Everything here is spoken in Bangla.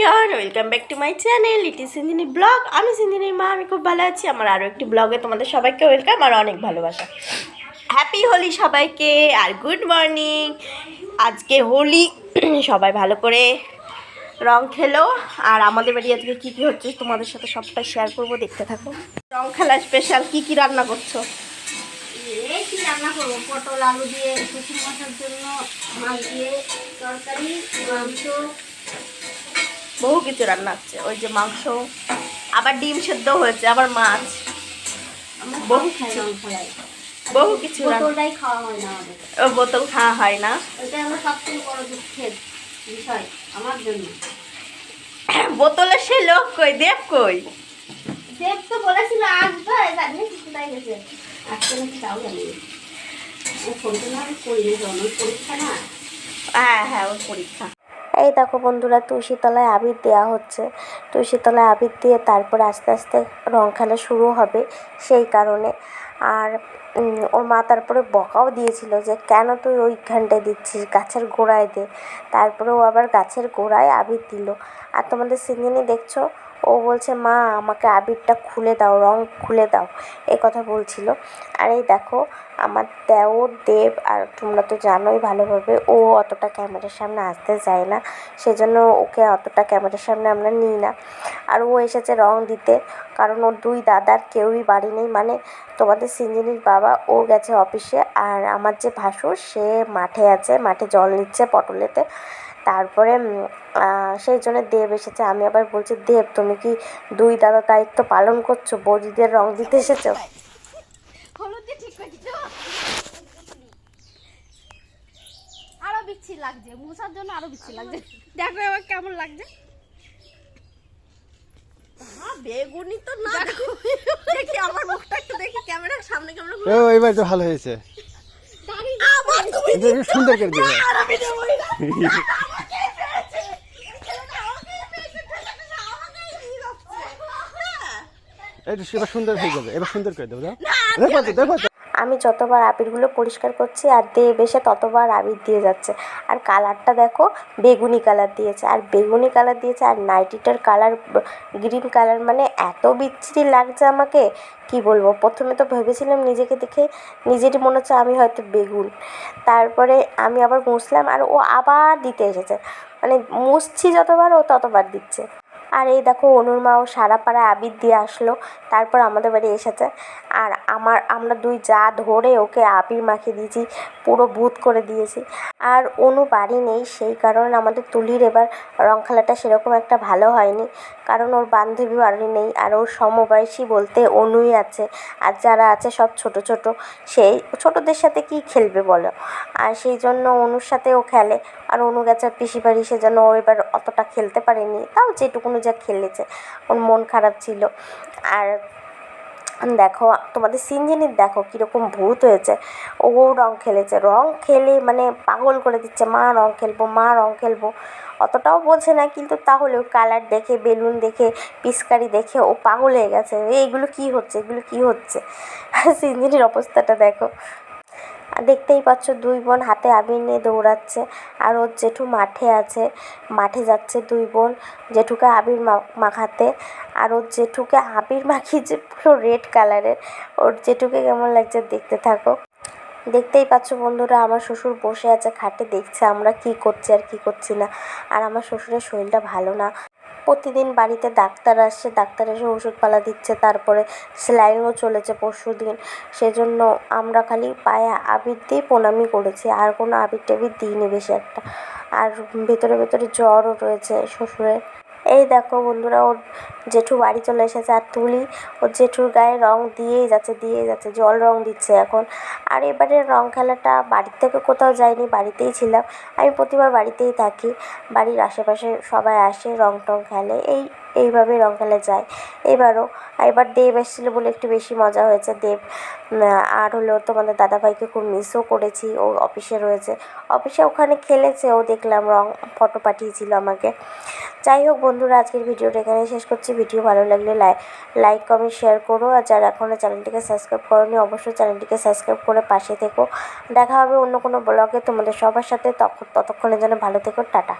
Everyone, welcome back to my channel it is Sindhini blog. আমি সিন্ধিনীর মা, আমি খুব ভালো আছি। আমার আরও একটি ব্লগে তোমাদের সবাইকে ওয়েলকাম আর অনেক ভালোবাসা। হ্যাপি হোলি সবাইকে আর গুড মর্নিং। আজকে হোলি, সবাই ভালো করে রং খেলো। আর আমাদের বাড়ি আজকে কী কী হচ্ছে তোমাদের সাথে সবটাই শেয়ার করবো, দেখতে থাকো। রং খেলা স্পেশাল কী কী রান্না করছো? কি রান্না করবো? পটল আলু দিয়ে শুকনো মশার জন্য মাছ দিয়ে তরকারি, মাংস, বহু কিছু রান্না হচ্ছে। ওই যে মাংস, আবার ডিম সেদ্ধ হয়েছে, আবার মাছ, বহু কিছু বহু কিছু। বোতলটাই খাওয়া হয় না আমাদের। ও বোতল খাওয়া হয় না, ওইটা আমার সবথেকে বড় দুঃখের বিষয় আমার জন্য। বোতলে সে লোক কই, দেব কই? দেব তো বলেছিল আসবে, জানি কোথায় গেছে। আজকে নাকি তাও জানি ফোনটা না করিনি, পরীক্ষা না। হ্যাঁ ওর পরীক্ষা। এই দেখো বন্ধুরা, তুলসীতলায় আবির দেওয়া হচ্ছে। তুলসীতলায় আবির দিয়ে তারপর আস্তে আস্তে রং খেলা শুরু হবে, সেই কারণে। আর ওর মা তারপরে বকাও দিয়েছিল যে কেন তুই ওইখানটায় দিচ্ছিস, গাছের গোড়ায় দে। তারপরে ও আবার গাছের গোড়ায় আবির দিল। আর তোমাদের সিঞ্জিনি দেখছো, ও বলছে মা আমাকে আবিরটা খুলে দাও, রং খুলে দাও, এই কথা বলছিল। আর এই দেখো আমার দেওর দেব, আর তোমরা তো জানোই ভালোভাবে ও অতটা ক্যামেরার সামনে আসতে চায় না, সেজন্য ওকে অতটা ক্যামেরার সামনে আমরা নিই না। আর ও এসেছে রং দিতে, কারণ ওর দুই দাদার কেউই বাড়ি নেই। মানে তোমাদের সিঞ্জিনির বাবা ও গেছে অফিসে, আর আমার যে ভাসুর সে মাঠে আছে, মাঠে জল নিচ্ছে পটলেতে। তারপরে সেই জন্য দেব এসেছে। আমি আবার বলছি, দেব তুমি কি দুই দাদা দায়িত্ব পালন করছো, বৌদিদের রং দিতে এসেছো? আরো বিচ্ছি লাগছে, মুছার জন্য আরো বিচ্ছি লাগছে। দেখো এবার কেমন লাগছে। বেগুনি তো না, দেখি আমার মুখটা একটু দেখি ক্যামেরার সামনে। ক্যামেরা এইবার তো ভালো হয়েছে, সুন্দর করে দিবে। এবার সুন্দর হয়ে যাবে, এবার সুন্দর করে দেবো। দেখো আমি যতবার আবিরগুলো পরিষ্কার করছি আর দেব এসে ততবার আবির দিয়ে যাচ্ছে। আর কালারটা দেখো, বেগুনি কালার দিয়েছে, আর বেগুনি কালার দিয়েছে, আর নাইটিটার কালার গ্রিন কালার। মানে এত বিচ্ছিরি লাগছে আমাকে, কি বলবো। প্রথমে তো ভেবেছিলাম নিজেকে দেখে নিজেরই মনে হচ্ছে আমি হয়তো বেগুন। তারপরে আমি আবার মুছলাম, আর ও আবার দিতে এসেছে। মানে মুছছি যতবার ও ততবার দিচ্ছে। আর এই দেখো অনুর মাও সারা পাড়া আবির দিয়ে আসলো, তারপর আমাদের বাড়ি এসেছে। আর আমরা দুই যা ধরে ওকে আবির মাখিয়ে দিয়েছি, পুরো ভূত করে দিয়েছি। আর অনু বাড়ি নেই, সেই কারণে আমাদের তুলির এবার রং খেলাটা সেরকম একটা ভালো হয়নি, কারণ ওর বান্ধবী বাড়ি নেই। আর ওর সমবয়সী বলতে অনুই আছে, আর যারা আছে সব ছোট ছোট। সেই ছোটদের সাথে কি খেলবে বলো। আর সেই জন্য অনুর সাথে ও খেলে। আর অনু গেছে পিসি বাড়ি, সেজন্য ও এবার অতটা খেলতে পারেনি, তাও যেটুকুনি যা খেলেছে। ওর মন খারাপ ছিল। আর দেখো তোমাদের সিঞ্জিনির দেখো কীরকম ভূত হয়েছে। ও রং খেলেছে, রং খেলে মানে পাগল করে দিচ্ছে, মা রং খেলবো, মা রং খেলবো। অতটাও বলছে না, কিন্তু তাহলেও কালার দেখে, বেলুন দেখে, পিচকারি দেখে ও পাগল হয়ে গেছে। এইগুলো কি হচ্ছে, এগুলো কি হচ্ছে। সিঞ্জিনির অবস্থাটা দেখো। দেখতেই পাচ্ছ দুই বোন হাতে আবির নিয়ে দৌড়াচ্ছে। আর ওর জেঠু মাঠে আছে, মাঠে যাচ্ছে দুই বোন জেঠুকে আবির মাখাতে। আর ওর জেঠুকে আবির মাখিয়েছে পুরো রেড কালারের। ওর জেঠুকে কেমন লাগছে দেখতে থাকো। দেখতেই পাচ্ছ বন্ধুরা, আমার শ্বশুর বসে আছে খাটে, দেখছে আমরা কি করছি আর কি করছি না। আর আমার শ্বশুরের শরীরটা ভালো না, প্রতিদিন বাড়িতে ডাক্তার আসছে, ডাক্তার এসে ওষুধপালা দিচ্ছে, তারপরে স্যালাইনও চলেছে পরশুদিন। সেজন্য আমরা খালি পায়ে আবির দিয়ে প্রণামই করেছি, আর কোনো আবির টাবির দিইনি বেশি একটা। আর ভেতরে ভেতরে জ্বরও রয়েছে শ্বশুরের। এই দেখো বন্ধুরা, ওর জেঠু বাড়ি চলে এসেছে, আর তুলি ওর জেঠুর গায়ে রং দিয়েই যাচ্ছে, জল রং দিচ্ছে এখন। আর এবারে রং খেলাটা বাড়ির থেকে কোথাও যাইনি, বাড়িতেই ছিলাম। আমি প্রতিবার বাড়িতেই থাকি, বাড়ির আশেপাশে সবাই আসে, রং টং খেলে, এইভাবে রং খেলা যায়। এবার দেব এসেছিলো বলে একটু বেশি মজা হয়েছে। দেব আর হলো তোমাদের দাদাভাইকে খুব মিসও করেছি, ও অফিসে রয়েছে, অফিসে ওখানে খেলেছে, ও দেখলাম রং ফটো পাঠিয়েছিল আমাকে। যাই হোক বন্ধুরা, আজকের ভিডিওটা এখানে শেষ করছি। ভিডিও ভালো লাগলে লাইক কমেন্ট শেয়ার করো। আর যারা এখনও চ্যানেলটিকে সাবস্ক্রাইব করোনি, অবশ্যই চ্যানেলটিকে সাবস্ক্রাইব করে পাশে থেকো। দেখা হবে অন্য কোনো ব্লগে তোমাদের সবার সাথে, ততক্ষণের জন্য ভালো থেকো, টাটা।